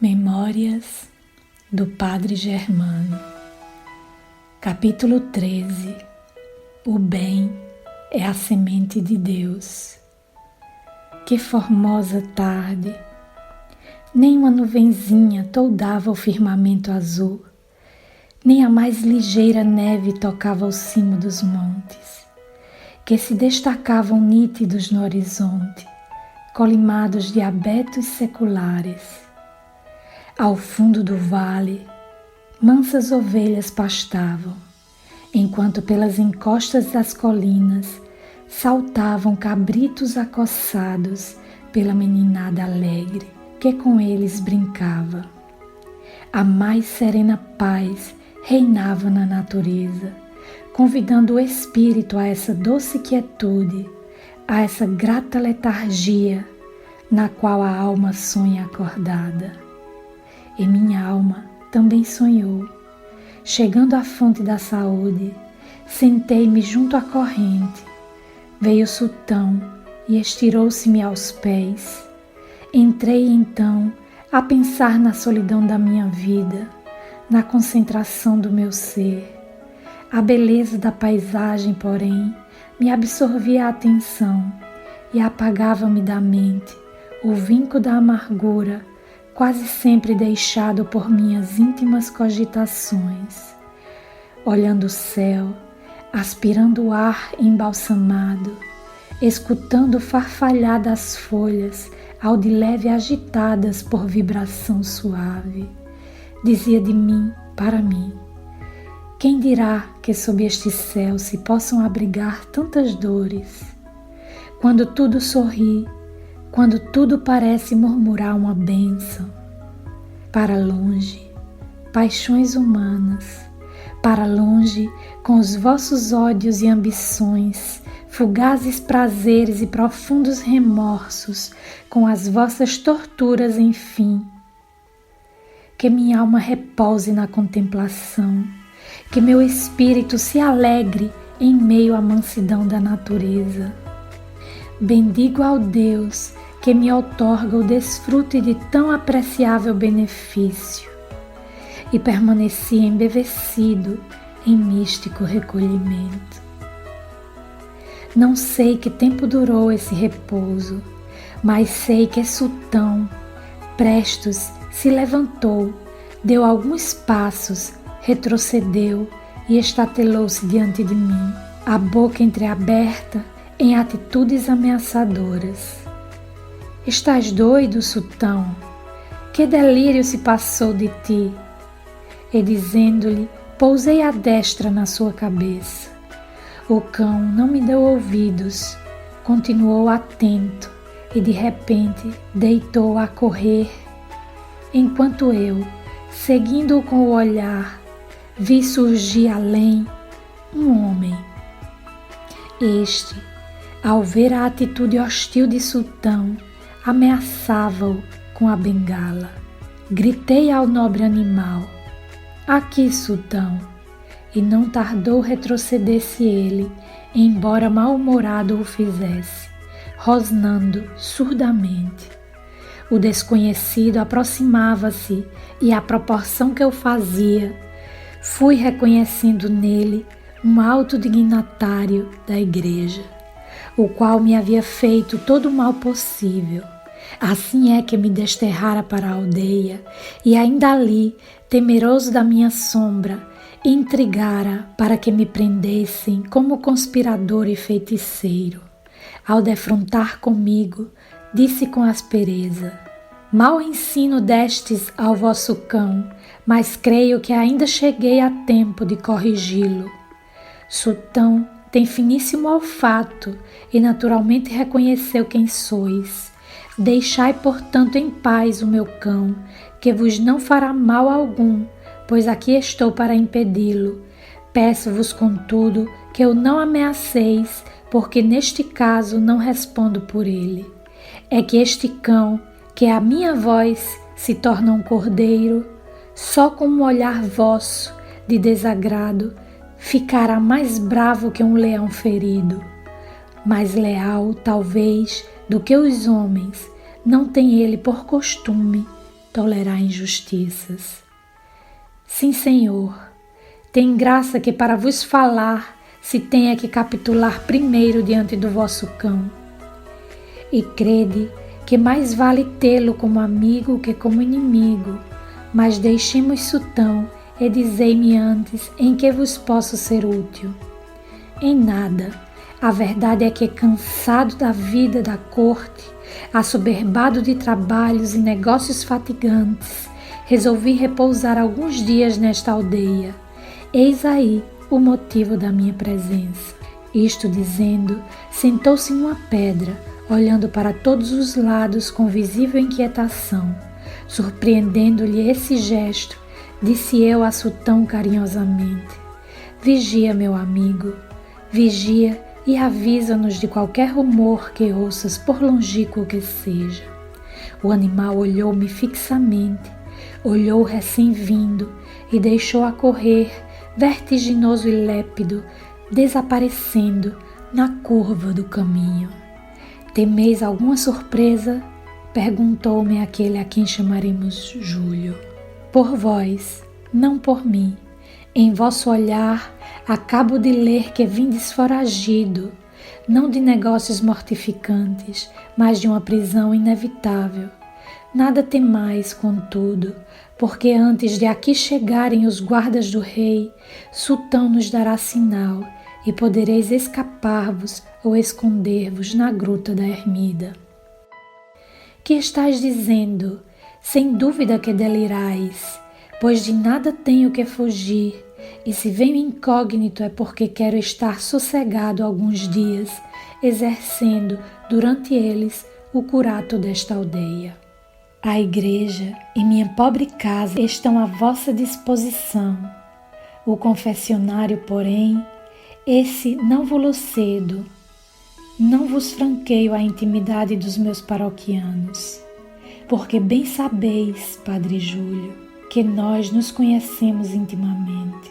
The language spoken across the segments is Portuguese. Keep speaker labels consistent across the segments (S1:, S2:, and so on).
S1: Memórias do Padre Germano. Capítulo 13. O bem é a semente de Deus. Que formosa tarde! Nem uma nuvenzinha toldava o firmamento azul, nem a mais ligeira neve tocava o cimo dos montes, que se destacavam nítidos no horizonte, colimados de abetos seculares. Ao fundo do vale, mansas ovelhas pastavam, enquanto pelas encostas das colinas saltavam cabritos acossados pela meninada alegre que com eles brincava. A mais serena paz reinava na natureza, convidando o espírito a essa doce quietude, a essa grata letargia na qual a alma sonha acordada. E minha alma também sonhou. Chegando à fonte da saúde, sentei-me junto à corrente. Veio o sultão e estirou-se-me aos pés. Entrei então a pensar na solidão da minha vida, na concentração do meu ser. A beleza da paisagem, porém, me absorvia a atenção e apagava-me da mente o vinco da amargura, quase sempre deixado por minhas íntimas cogitações. Olhando o céu, aspirando o ar embalsamado, escutando o farfalhar das folhas ao de leve agitadas por vibração suave, dizia de mim para mim: quem dirá que sob este céu se possam abrigar tantas dores? Quando tudo sorri, quando tudo parece murmurar uma bênção. Para longe, paixões humanas, para longe, com os vossos ódios e ambições, fugazes prazeres e profundos remorsos, com as vossas torturas, enfim. Que minha alma repouse na contemplação, que meu espírito se alegre em meio à mansidão da natureza. Bendigo ao Deus que me outorga o desfrute de tão apreciável benefício, e permaneci embevecido em místico recolhimento. Não sei que tempo durou esse repouso, mas sei que sultão, prestos, se levantou, deu alguns passos, retrocedeu e estatelou-se diante de mim, a boca entreaberta em atitudes ameaçadoras. Estás doido, sultão? Que delírio se passou de ti? E dizendo-lhe, pousei a destra na sua cabeça. O cão não me deu ouvidos, continuou atento e de repente deitou a correr, enquanto eu, seguindo-o com o olhar, vi surgir além um homem. Este, ao ver a atitude hostil de sultão, ameaçava-o com a bengala. Gritei ao nobre animal: aqui, sultão! E não tardou retroceder-se ele, embora mal-humorado o fizesse, rosnando surdamente. O desconhecido aproximava-se e, à proporção que eu fazia, fui reconhecendo nele um alto dignatário da igreja, o qual me havia feito todo o mal possível. Assim é que me desterrara para a aldeia e ainda ali, temeroso da minha sombra, intrigara para que me prendessem como conspirador e feiticeiro. Ao defrontar comigo, disse com aspereza: mau ensino destes ao vosso cão, mas creio que ainda cheguei a tempo de corrigi-lo. Sultão tem finíssimo olfato e naturalmente reconheceu quem sois. Deixai, portanto, em paz o meu cão, que vos não fará mal algum, pois aqui estou para impedi-lo. Peço-vos, contudo, que o não ameaceis, porque neste caso não respondo por ele. É que este cão, que é a minha voz, se torna um cordeiro, só com um olhar vosso de desagrado ficará mais bravo que um leão ferido. Mais leal, talvez, do que os homens, não tem ele por costume tolerar injustiças. Sim, Senhor, tem graça que para vos falar se tenha que capitular primeiro diante do vosso cão. E crede que mais vale tê-lo como amigo que como inimigo, mas deixemos-o tão e dizei-me antes em que vos posso ser útil. Em nada. A verdade é que, cansado da vida da corte, assoberbado de trabalhos e negócios fatigantes, resolvi repousar alguns dias nesta aldeia. Eis aí o motivo da minha presença. Isto dizendo, sentou-se em uma pedra, olhando para todos os lados com visível inquietação. Surpreendendo-lhe esse gesto, disse eu a Sultão carinhosamente: vigia, meu amigo, vigia e avisa-nos de qualquer rumor que ouças, por longínquo que seja. O animal olhou-me fixamente, olhou o recém-vindo e deixou-a correr, vertiginoso e lépido, desaparecendo na curva do caminho. Temeis alguma surpresa? Perguntou-me aquele a quem chamaremos Júlio. Por vós, não por mim. Em vosso olhar acabo de ler que vindes foragido, não de negócios mortificantes, mas de uma prisão inevitável. Nada temais, contudo, porque antes de aqui chegarem os guardas do rei, Sultão nos dará sinal e podereis escapar-vos ou esconder-vos na gruta da ermida. Que estais dizendo? Sem dúvida que delirais, pois de nada tenho que fugir, e se venho incógnito é porque quero estar sossegado alguns dias, exercendo durante eles o curato desta aldeia. A igreja e minha pobre casa estão à vossa disposição. O confessionário, porém, esse não vo-lo cedo. Não vos franqueio a intimidade dos meus paroquianos, porque bem sabeis, Padre Júlio, que nós nos conhecemos intimamente.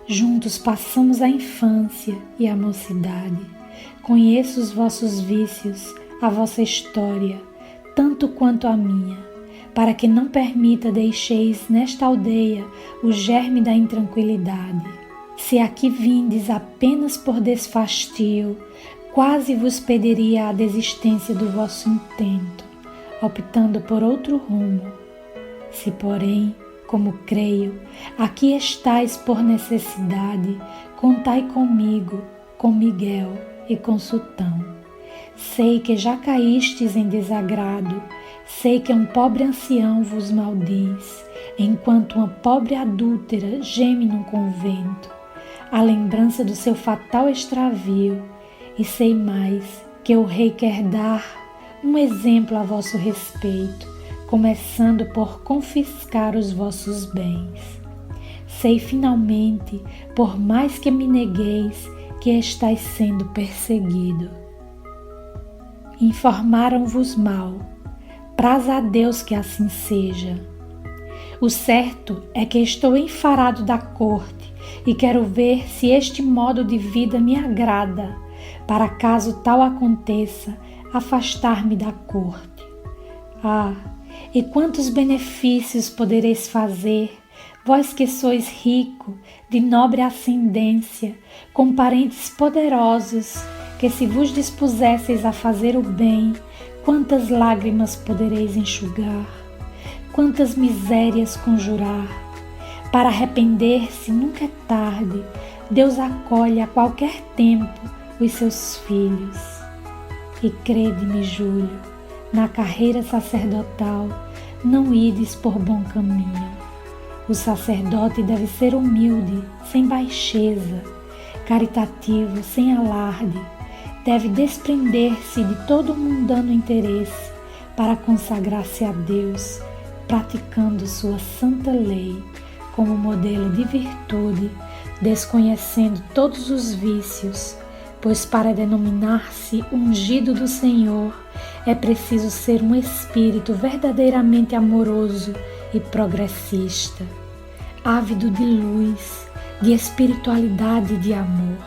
S1: Juntos passamos a infância e a mocidade. Conheço os vossos vícios, a vossa história, tanto quanto a minha, para que não permita deixeis nesta aldeia o germe da intranquilidade. Se aqui vindes apenas por desfastio, quase vos pediria a desistência do vosso intento, optando por outro rumo. Se, porém, como creio, aqui estais por necessidade, contai comigo, com Miguel e com Sultão. Sei que já caístes em desagrado, sei que um pobre ancião vos maldiz, enquanto uma pobre adúltera geme num convento, a lembrança do seu fatal extravio, e sei mais, que o rei quer dar um exemplo a vosso respeito, começando por confiscar os vossos bens. Sei finalmente, por mais que me negueis, que estais sendo perseguido. Informaram-vos mal, praza a Deus que assim seja. O certo é que estou enfarado da corte e quero ver se este modo de vida me agrada, para caso tal aconteça, afastar-me da corte. Ah, e quantos benefícios podereis fazer, vós que sois rico, de nobre ascendência, com parentes poderosos, que se vos dispusesseis a fazer o bem, quantas lágrimas podereis enxugar, quantas misérias conjurar. Para arrepender-se nunca é tarde, Deus acolhe a qualquer tempo os seus filhos. E crede-me, Júlio, na carreira sacerdotal não ides por bom caminho. O sacerdote deve ser humilde, sem baixeza, caritativo, sem alarde, deve desprender-se de todo mundano interesse para consagrar-se a Deus, praticando sua santa lei como modelo de virtude, desconhecendo todos os vícios, pois para denominar-se ungido do Senhor é preciso ser um espírito verdadeiramente amoroso e progressista, ávido de luz, de espiritualidade e de amor.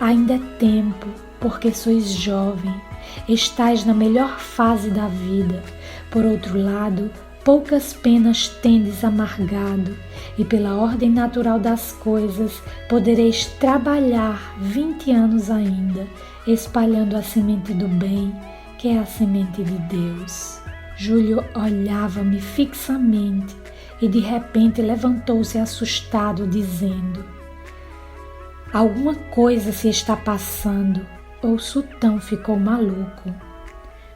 S1: Ainda é tempo, porque sois jovem, estais na melhor fase da vida. Por outro lado, poucas penas tendes amargado, e pela ordem natural das coisas podereis trabalhar 20 anos ainda, espalhando a semente do bem, que é a semente de Deus. Júlio olhava-me fixamente e de repente levantou-se assustado, dizendo: alguma coisa se está passando, ou Sultão ficou maluco.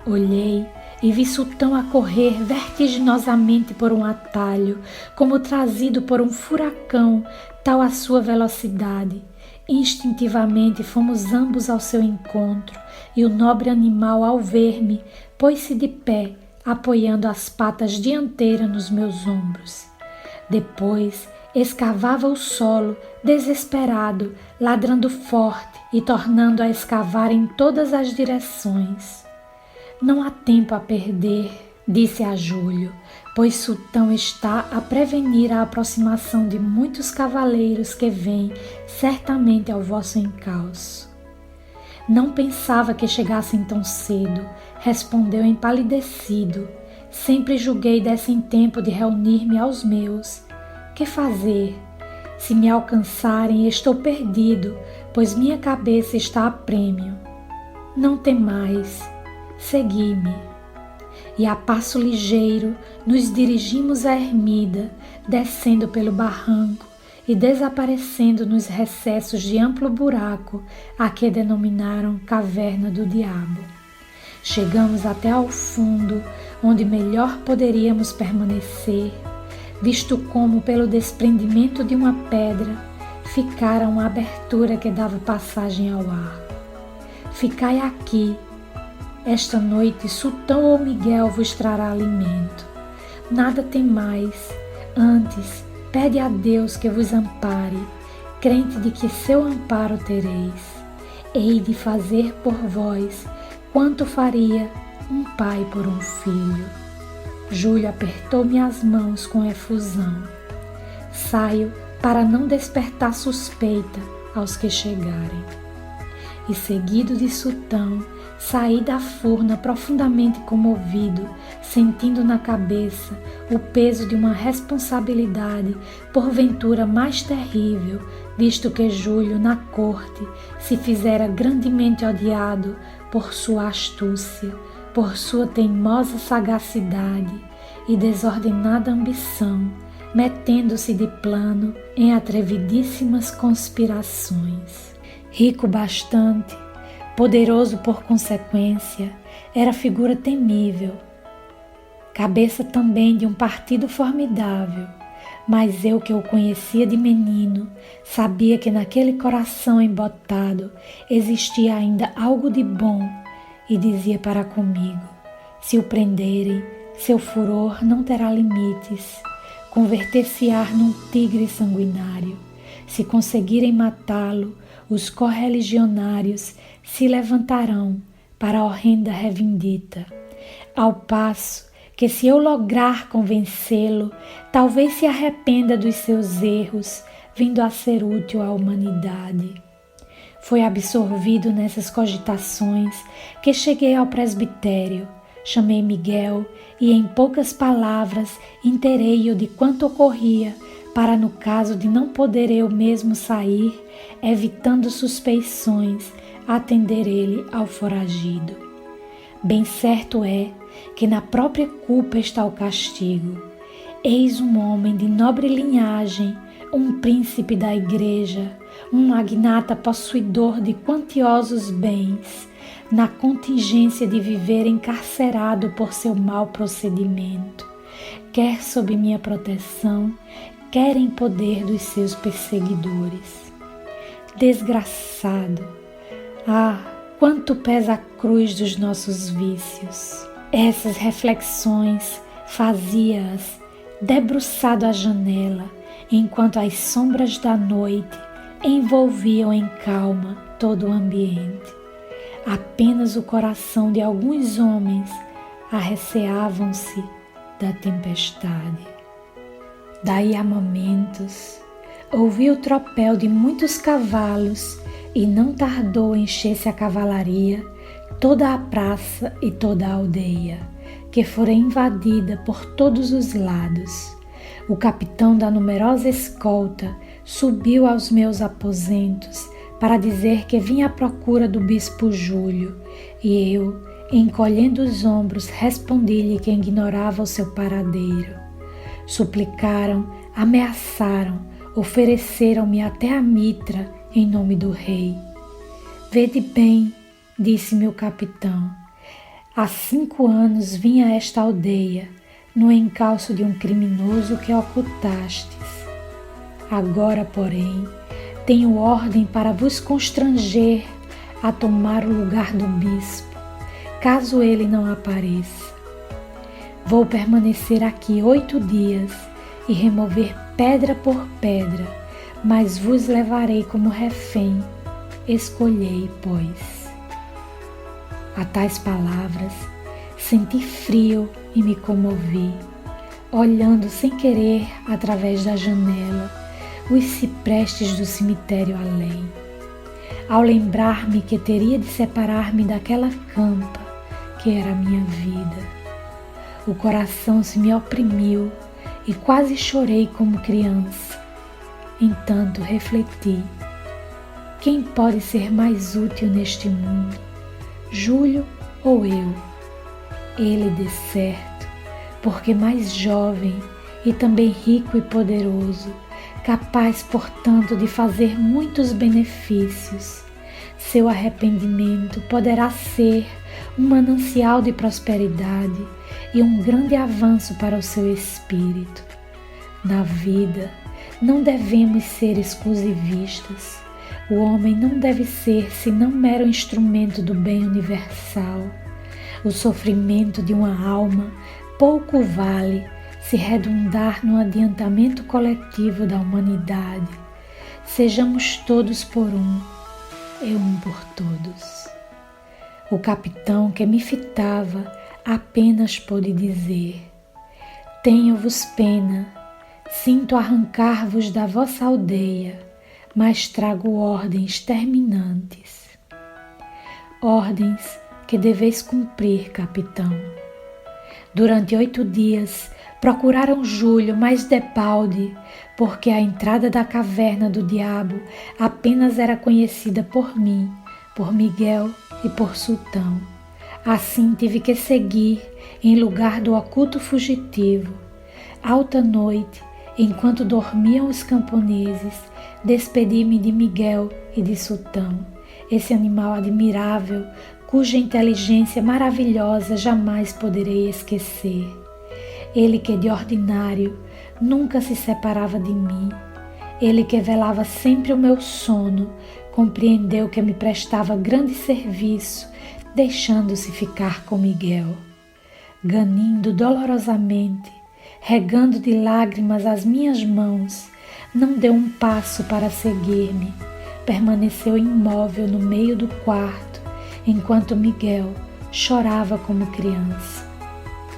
S1: Olhei e vi Sultão a correr vertiginosamente por um atalho, como trazido por um furacão, tal a sua velocidade. Instintivamente fomos ambos ao seu encontro, e o nobre animal, ao ver-me, pôs-se de pé, apoiando as patas dianteiras nos meus ombros. Depois escavava o solo, desesperado, ladrando forte e tornando a escavar em todas as direções. Não há tempo a perder, disse a Júlio, pois Sultão está a prevenir a aproximação de muitos cavaleiros que vêm certamente ao vosso encalço. Não pensava que chegassem tão cedo, respondeu empalidecido. Sempre julguei desse em tempo de reunir-me aos meus. Que fazer? Se me alcançarem, estou perdido, pois minha cabeça está a prêmio. Não temais, segui-me. E a passo ligeiro nos dirigimos à ermida, descendo pelo barranco e desaparecendo nos recessos de amplo buraco, a que denominaram Caverna do Diabo. Chegamos até ao fundo, onde melhor poderíamos permanecer, visto como, pelo desprendimento de uma pedra, ficara uma abertura que dava passagem ao ar. Ficai aqui. Esta noite Sultão ou Miguel vos trará alimento. Nada temais, antes pede a Deus que vos ampare, crente de que seu amparo tereis. Hei de fazer por vós quanto faria um pai por um filho. Júlio apertou-me as mãos com efusão. Saio para não despertar suspeita aos que chegarem. E seguido de Sultão, saí da furna profundamente comovido, sentindo na cabeça o peso de uma responsabilidade porventura mais terrível, visto que Júlio na corte se fizera grandemente odiado por sua astúcia, por sua teimosa sagacidade e desordenada ambição, metendo-se de plano em atrevidíssimas conspirações. Rico bastante, poderoso por consequência, era figura temível, cabeça também de um partido formidável, mas eu que o conhecia de menino, sabia que naquele coração embotado existia ainda algo de bom e dizia para comigo: se o prenderem, seu furor não terá limites, converter-se-á num tigre sanguinário. Se conseguirem matá-lo, os correligionários se levantarão para a horrenda revindita, ao passo que, se eu lograr convencê-lo, talvez se arrependa dos seus erros, vindo a ser útil à humanidade. Foi absorvido nessas cogitações que cheguei ao presbitério, chamei Miguel e, em poucas palavras, inteirei-o de quanto ocorria, para, no caso de não poder eu mesmo sair, evitando suspeições, atender ele ao foragido. Bem certo é que na própria culpa está o castigo. Eis um homem de nobre linhagem, um príncipe da igreja, um magnata possuidor de quantiosos bens, na contingência de viver encarcerado por seu mau procedimento, quer sob minha proteção, quer em poder dos seus perseguidores. Desgraçado! Ah, quanto pesa a cruz dos nossos vícios! Essas reflexões fazia-as debruçado à janela, enquanto as sombras da noite envolviam em calma todo o ambiente. Apenas o coração de alguns homens arreceavam-se da tempestade. Daí a momentos, ouvi o tropel de muitos cavalos e não tardou encher-se a cavalaria, toda a praça e toda a aldeia. que fora invadida por todos os lados. O capitão da numerosa escolta subiu aos meus aposentos para dizer que vinha à procura do bispo Júlio, e eu, encolhendo os ombros, respondi-lhe que ignorava o seu paradeiro. Suplicaram, ameaçaram, ofereceram-me até a mitra em nome do rei. Vede bem, disse-me o capitão, há 5 anos vim a esta aldeia, no encalço de um criminoso que ocultastes. Agora, porém, tenho ordem para vos constranger a tomar o lugar do bispo, caso ele não apareça. Vou permanecer aqui 8 dias e remover pedra por pedra, mas vos levarei como refém. Escolhei, pois. A tais palavras, senti frio e me comovi, olhando sem querer através da janela os ciprestes do cemitério além. Ao lembrar-me que teria de separar-me daquela campa que era a minha vida, o coração se me oprimiu e quase chorei como criança. Entanto refleti: quem pode ser mais útil neste mundo, Júlio ou eu? Ele, de certo, porque mais jovem e também rico e poderoso, capaz, portanto, de fazer muitos benefícios. Seu arrependimento poderá ser um manancial de prosperidade e um grande avanço para o seu espírito. Na vida, não devemos ser exclusivistas. O homem não deve ser senão mero instrumento do bem universal. O sofrimento de uma alma pouco vale se redundar no adiantamento coletivo da humanidade. Sejamos todos por um, e um por todos. O capitão que me fitava apenas pôde dizer: tenho-vos pena, sinto arrancar-vos da vossa aldeia, mas trago ordens terminantes. Ordens que deveis cumprir, capitão. Durante 8 dias procuraram Júlio, mas debalde, porque a entrada da caverna do diabo apenas era conhecida por mim, por Miguel e por Sultão. Assim tive que seguir em lugar do oculto fugitivo. Alta noite, enquanto dormiam os camponeses, despedi-me de Miguel e de Sultão, esse animal admirável, cuja inteligência maravilhosa jamais poderei esquecer. Ele que de ordinário nunca se separava de mim, ele que velava sempre o meu sono, compreendeu que me prestava grande serviço, deixando-se ficar com Miguel. Ganindo dolorosamente, regando de lágrimas as minhas mãos, não deu um passo para seguir-me, permaneceu imóvel no meio do quarto, enquanto Miguel chorava como criança.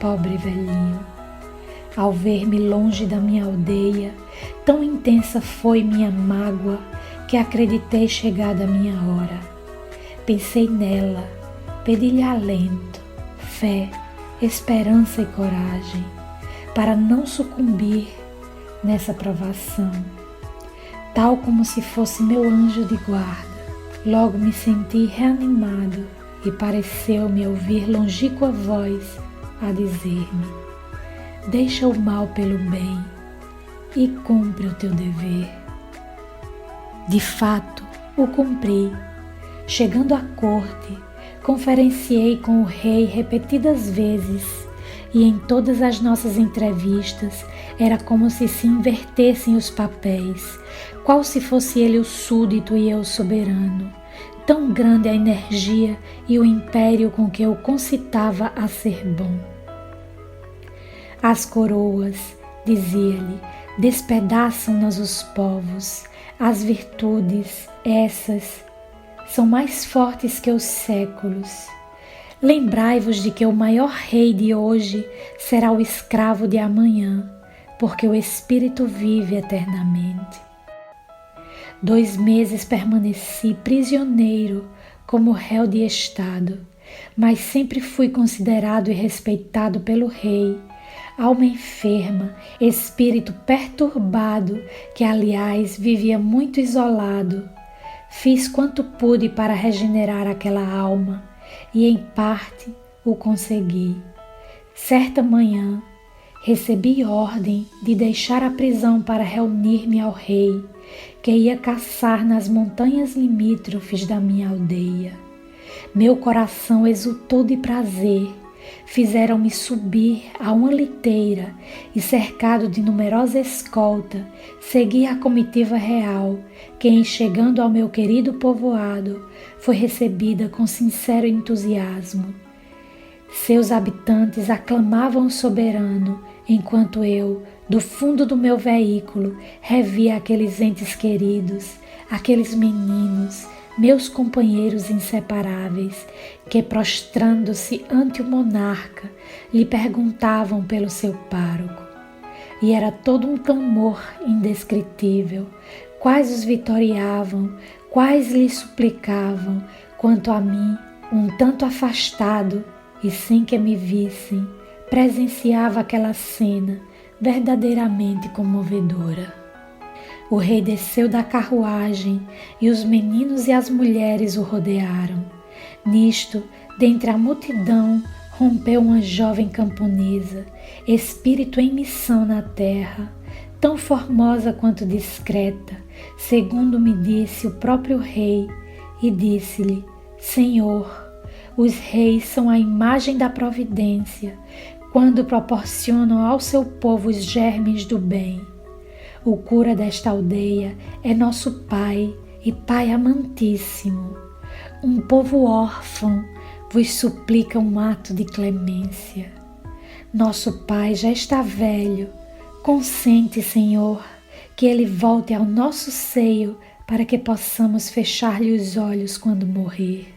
S1: Pobre velhinho! Ao ver-me longe da minha aldeia, tão intensa foi minha mágoa que acreditei chegada a minha hora. Pensei nela, pedi-lhe alento, fé, esperança e coragem, para não sucumbir nessa provação. Tal como se fosse meu anjo de guarda, logo me senti reanimado e pareceu-me ouvir longínqua voz a dizer-me: deixa o mal pelo bem e cumpre o teu dever. De fato, o cumpri. Chegando à corte, conferenciei com o rei repetidas vezes, e em todas as nossas entrevistas era como se invertessem os papéis, qual se fosse ele o súdito e eu o soberano. Tão grande a energia e o império com que eu concitava a ser bom. As coroas, dizia-lhe, despedaçam-nas os povos. As virtudes, essas, são mais fortes que os séculos. Lembrai-vos de que o maior rei de hoje será o escravo de amanhã, porque o espírito vive eternamente. 2 meses permaneci prisioneiro como réu de estado, mas sempre fui considerado e respeitado pelo rei. Alma enferma, espírito perturbado, que aliás vivia muito isolado. Fiz quanto pude para regenerar aquela alma e em parte o consegui. Certa manhã recebi ordem de deixar a prisão para reunir-me ao rei, que ia caçar nas montanhas limítrofes da minha aldeia. Meu coração exultou de prazer. Fizeram-me subir a uma liteira e, cercado de numerosa escolta, segui a comitiva real, que, em chegando ao meu querido povoado, foi recebida com sincero entusiasmo. Seus habitantes aclamavam o soberano, enquanto eu, do fundo do meu veículo, revia aqueles entes queridos, aqueles meninos, meus companheiros inseparáveis, que, prostrando-se ante o monarca, lhe perguntavam pelo seu pároco. E era todo um clamor indescritível, quais os vitoriavam, quais lhe suplicavam, quanto a mim, um tanto afastado e sem que me vissem, presenciava aquela cena verdadeiramente comovedora. O rei desceu da carruagem e os meninos e as mulheres o rodearam. Nisto, dentre a multidão, rompeu uma jovem camponesa, espírito em missão na terra, tão formosa quanto discreta, segundo me disse o próprio rei, e disse-lhe: Senhor, os reis são a imagem da providência, quando proporcionam ao seu povo os germes do bem. O cura desta aldeia é nosso pai e pai amantíssimo. Um povo órfão vos suplica um ato de clemência. Nosso pai já está velho. Consente, Senhor, que ele volte ao nosso seio para que possamos fechar-lhe os olhos quando morrer.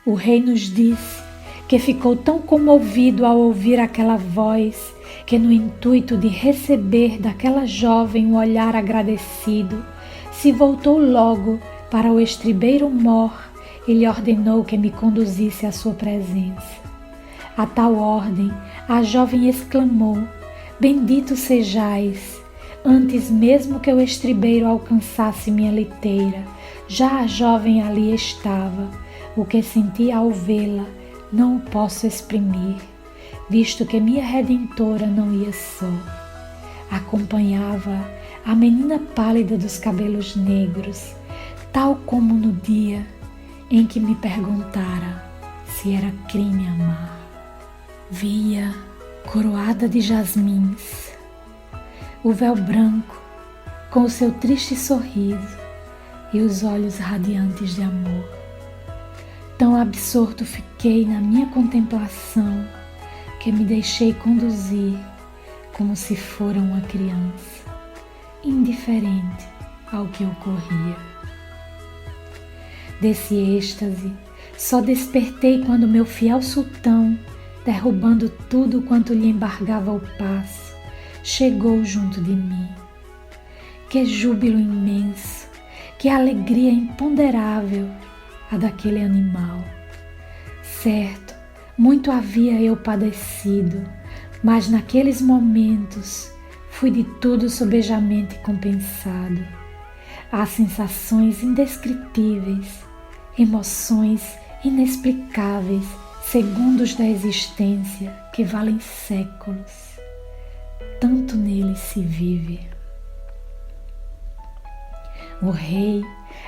S1: O rei nos disse que ficou tão comovido ao ouvir aquela voz que, no intuito de receber daquela jovem um olhar agradecido, se voltou logo para o estribeiro mor e lhe ordenou que me conduzisse à sua presença. A tal ordem, a jovem exclamou: Bendito sejais! Antes mesmo que o estribeiro alcançasse minha liteira, já a jovem ali estava. O que senti ao vê-la não o posso exprimir, visto que minha Redentora não ia só. Acompanhava a menina pálida dos cabelos negros, tal como no dia em que me perguntara se era crime amar. Via, coroada de jasmins, o véu branco com o seu triste sorriso e os olhos radiantes de amor. Tão absorto fiquei na minha contemplação que me deixei conduzir como se fora uma criança, indiferente ao que ocorria. Desse êxtase, só despertei quando meu fiel sultão, derrubando tudo quanto lhe embargava o passo, chegou junto de mim. Que júbilo imenso, que alegria imponderável a daquele animal. Certo, muito havia eu padecido, mas naqueles momentos fui de tudo sobejamente compensado. Há sensações indescritíveis, emoções inexplicáveis, segundos da existência que valem séculos. Tanto neles se vive. O rei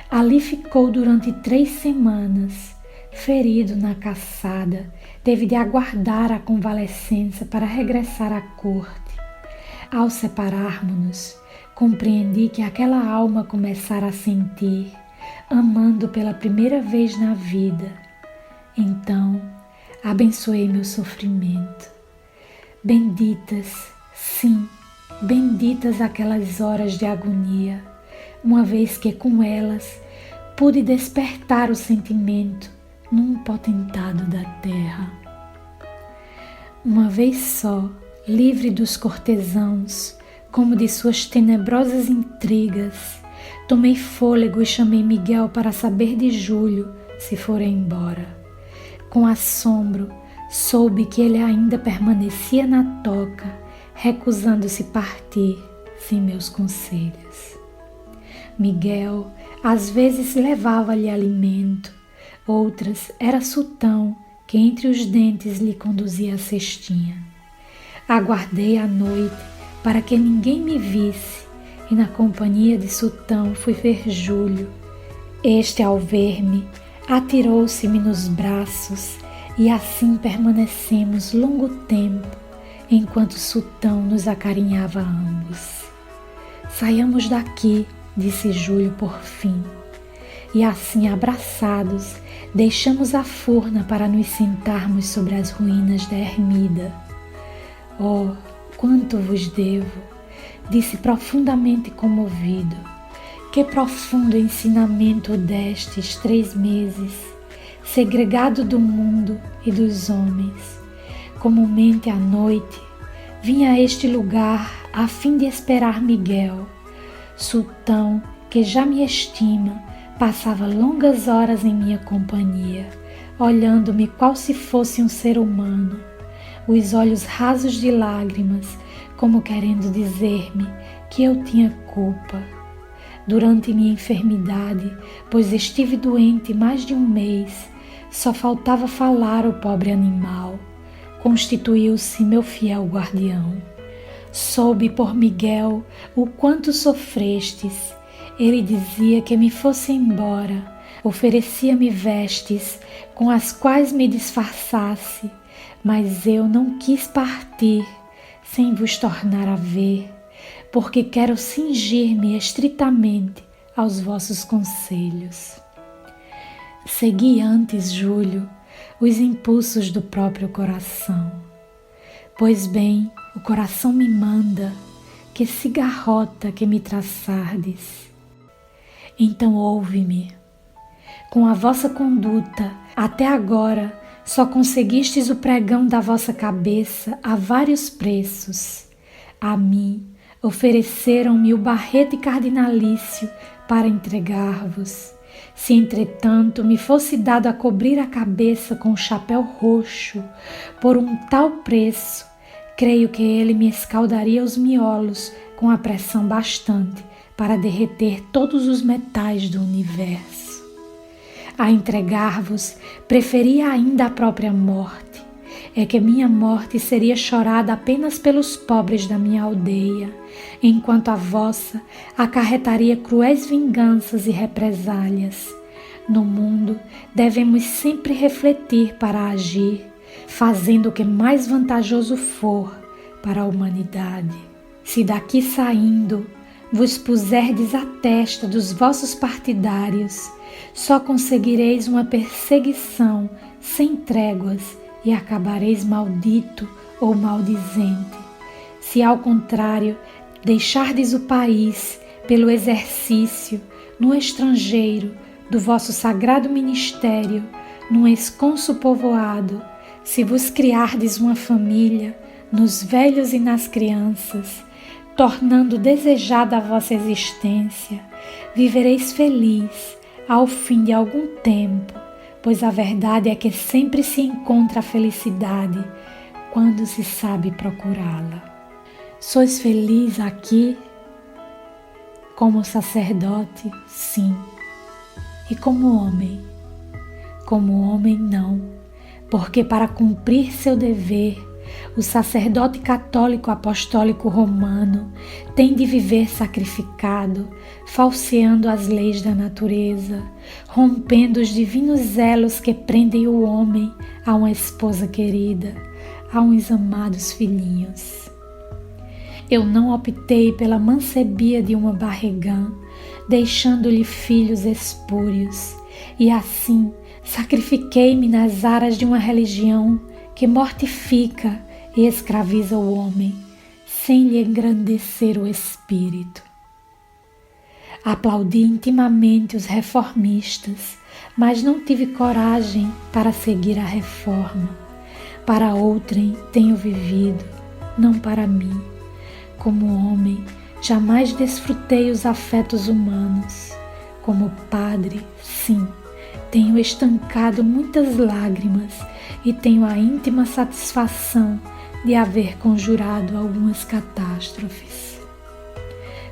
S1: ali ficou durante 3 semanas, ferido na caçada, teve de aguardar a convalescença para regressar à corte. Ao separarmos-nos, compreendi que aquela alma começara a sentir, amando pela primeira vez na vida. Então, abençoei meu sofrimento. Benditas, sim, benditas aquelas horas de agonia, uma vez que com elas pude despertar o sentimento num potentado da terra. Uma vez só, livre dos cortesãos, como de suas tenebrosas intrigas, tomei fôlego e chamei Miguel para saber de Júlio se fora embora. Com assombro, soube que ele ainda permanecia na toca, recusando-se partir sem meus conselhos. Miguel às vezes levava-lhe alimento, outras era Sultão que entre os dentes lhe conduzia a cestinha. Aguardei a noite para que ninguém me visse e na companhia de Sultão fui ver Júlio. Este, ao ver-me, atirou-se-me nos braços e assim permanecemos longo tempo, enquanto Sultão nos acarinhava ambos. Saiamos daqui, disse Júlio por fim, e assim abraçados deixamos a furna para nos sentarmos sobre as ruínas da ermida. Oh, quanto vos devo, disse profundamente comovido. Que profundo ensinamento destes 3 meses, segregado do mundo e dos homens. Comumente à noite, vinha a este lugar a fim de esperar Miguel. Sultão, que já me estima, passava longas horas em minha companhia, olhando-me qual se fosse um ser humano, os olhos rasos de lágrimas, como querendo dizer-me que eu tinha culpa. Durante minha enfermidade, pois estive doente mais de 1 mês, só faltava falar o pobre animal, constituiu-se meu fiel guardião. Soube por Miguel o quanto sofrestes. Ele dizia que me fosse embora, oferecia-me vestes com as quais me disfarçasse, mas eu não quis partir sem vos tornar a ver, porque quero cingir-me estritamente aos vossos conselhos. Segui antes, Júlio, os impulsos do próprio coração. Pois bem, o coração me manda, que cigarrota que me traçardes. Então ouve-me. Com a vossa conduta, até agora, só conseguistes o pregão da vossa cabeça a vários preços. A mim, ofereceram-me o barrete cardinalício para entregar-vos. Se, entretanto, me fosse dado a cobrir a cabeça com o chapéu roxo, por um tal preço, creio que ele me escaldaria os miolos com a pressão bastante para derreter todos os metais do universo. A entregar-vos, preferia ainda a própria morte. É que minha morte seria chorada apenas pelos pobres da minha aldeia, enquanto a vossa acarretaria cruéis vinganças e represálias. No mundo, devemos sempre refletir para agir, fazendo o que mais vantajoso for para a humanidade. Se daqui saindo, vos puserdes à testa dos vossos partidários, só conseguireis uma perseguição sem tréguas e acabareis maldito ou maldizente. Se, ao contrário, deixardes o país pelo exercício, no estrangeiro, do vosso sagrado ministério, num esconso povoado, se vos criardes uma família, nos velhos e nas crianças, tornando desejada a vossa existência, vivereis feliz ao fim de algum tempo, pois a verdade é que sempre se encontra a felicidade quando se sabe procurá-la. Sois feliz aqui? Como sacerdote, sim. E como homem? Como homem, não, porque para cumprir seu dever, o sacerdote católico apostólico romano tem de viver sacrificado, falseando as leis da natureza, rompendo os divinos elos que prendem o homem a uma esposa querida, a uns amados filhinhos. Eu não optei pela mancebia de uma barrigã, deixando-lhe filhos espúrios, e assim sacrifiquei-me nas aras de uma religião que mortifica e escraviza o homem, sem lhe engrandecer o espírito. Aplaudi intimamente os reformistas, mas não tive coragem para seguir a reforma. Para outrem tenho vivido, não para mim. Como homem, jamais desfrutei os afetos humanos. Como padre, sim, tenho estancado muitas lágrimas e tenho a íntima satisfação de haver conjurado algumas catástrofes.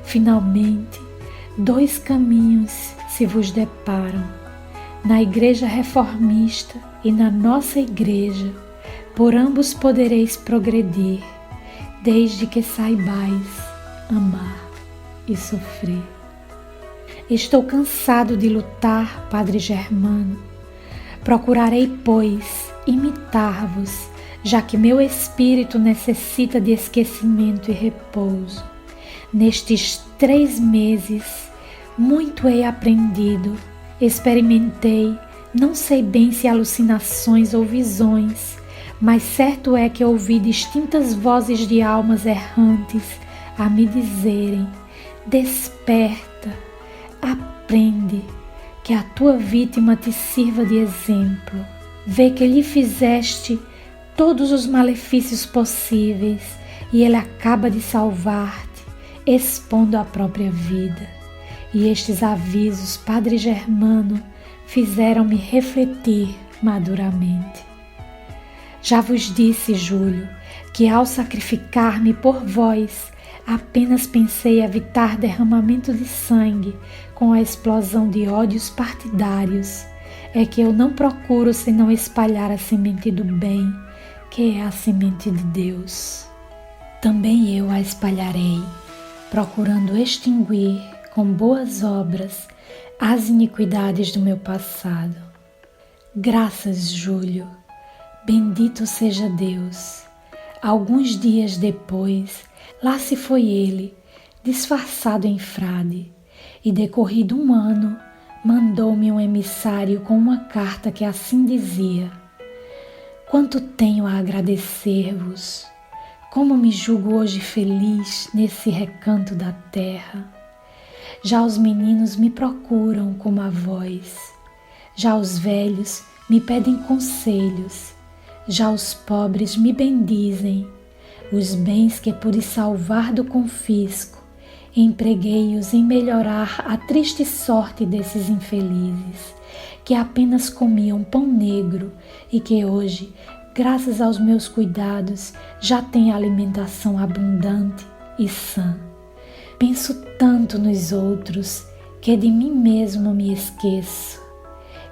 S1: Finalmente, 2 caminhos se vos deparam, na Igreja Reformista e na nossa Igreja. Por ambos podereis progredir, desde que saibais amar e sofrer. Estou cansado de lutar, Padre Germano. Procurarei, pois, imitar-vos, já que meu espírito necessita de esquecimento e repouso. Nestes 3 meses, muito hei aprendido, experimentei, não sei bem se alucinações ou visões, mas certo é que ouvi distintas vozes de almas errantes a me dizerem: desperta, aprende, que a tua vítima te sirva de exemplo. Vê que lhe fizeste todos os malefícios possíveis e ele acaba de salvar-te, expondo a própria vida. E estes avisos, Padre Germano, fizeram-me refletir maduramente. Já vos disse, Júlio, que ao sacrificar-me por vós, apenas pensei evitar derramamento de sangue com a explosão de ódios partidários. É que eu não procuro senão espalhar a semente do bem, que é a semente de Deus. Também eu a espalharei, procurando extinguir com boas obras as iniquidades do meu passado. Graças, Júlio. Bendito seja Deus. Alguns dias depois, lá se foi ele, disfarçado em frade, e decorrido 1 ano, mandou-me um emissário com uma carta que assim dizia: quanto tenho a agradecer-vos, como me julgo hoje feliz nesse recanto da terra. Já os meninos me procuram como avós, já os velhos me pedem conselhos, já os pobres me bendizem. Os bens que pude salvar do confisco, empreguei-os em melhorar a triste sorte desses infelizes, que apenas comiam pão negro e que hoje, graças aos meus cuidados, já têm alimentação abundante e sã. Penso tanto nos outros que de mim mesmo me esqueço,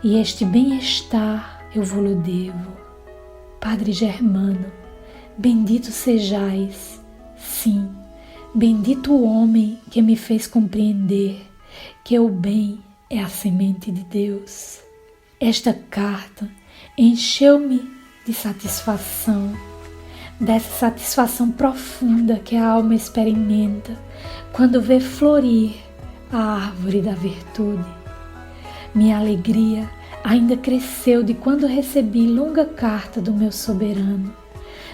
S1: e este bem-estar eu vou-lo devo. Padre Germano, bendito sejais, sim, bendito o homem que me fez compreender que o bem é a semente de Deus. Esta carta encheu-me de satisfação, dessa satisfação profunda que a alma experimenta quando vê florir a árvore da virtude. Minha alegria ainda cresceu de quando recebi longa carta do meu soberano,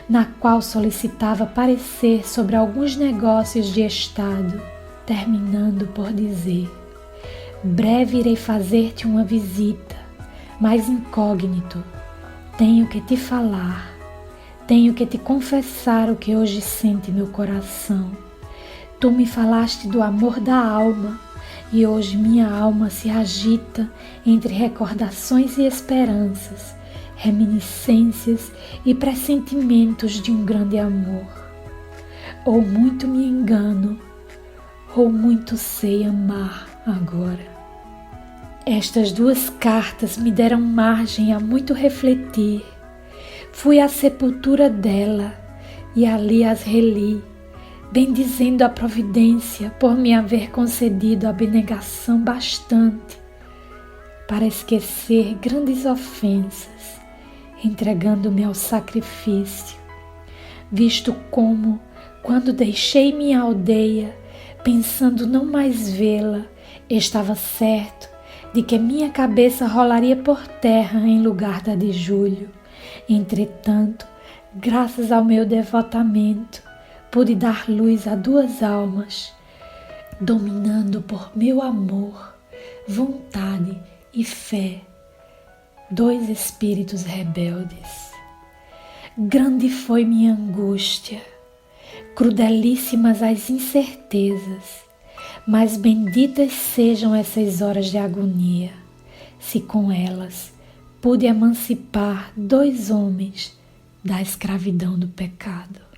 S1: na qual solicitava parecer sobre alguns negócios de Estado, terminando por dizer: breve irei fazer-te uma visita, mas incógnito. Tenho que te falar, tenho que te confessar o que hoje sente meu coração. Tu me falaste do amor da alma, e hoje minha alma se agita entre recordações e esperanças, reminiscências e pressentimentos de um grande amor. Ou muito me engano, ou muito sei amar agora. Estas 2 cartas me deram margem a muito refletir. Fui à sepultura dela e ali as reli, bendizendo a providência por me haver concedido abnegação bastante para esquecer grandes ofensas, entregando-me ao sacrifício, visto como, quando deixei minha aldeia, pensando não mais vê-la, estava certo de que minha cabeça rolaria por terra em lugar da de Júlio. Entretanto, graças ao meu devotamento, pude dar luz a 2 almas, dominando por meu amor, vontade e fé, 2 espíritos rebeldes. Grande foi minha angústia, crudelíssimas as incertezas, mas benditas sejam essas horas de agonia, se com elas pude emancipar 2 homens da escravidão do pecado.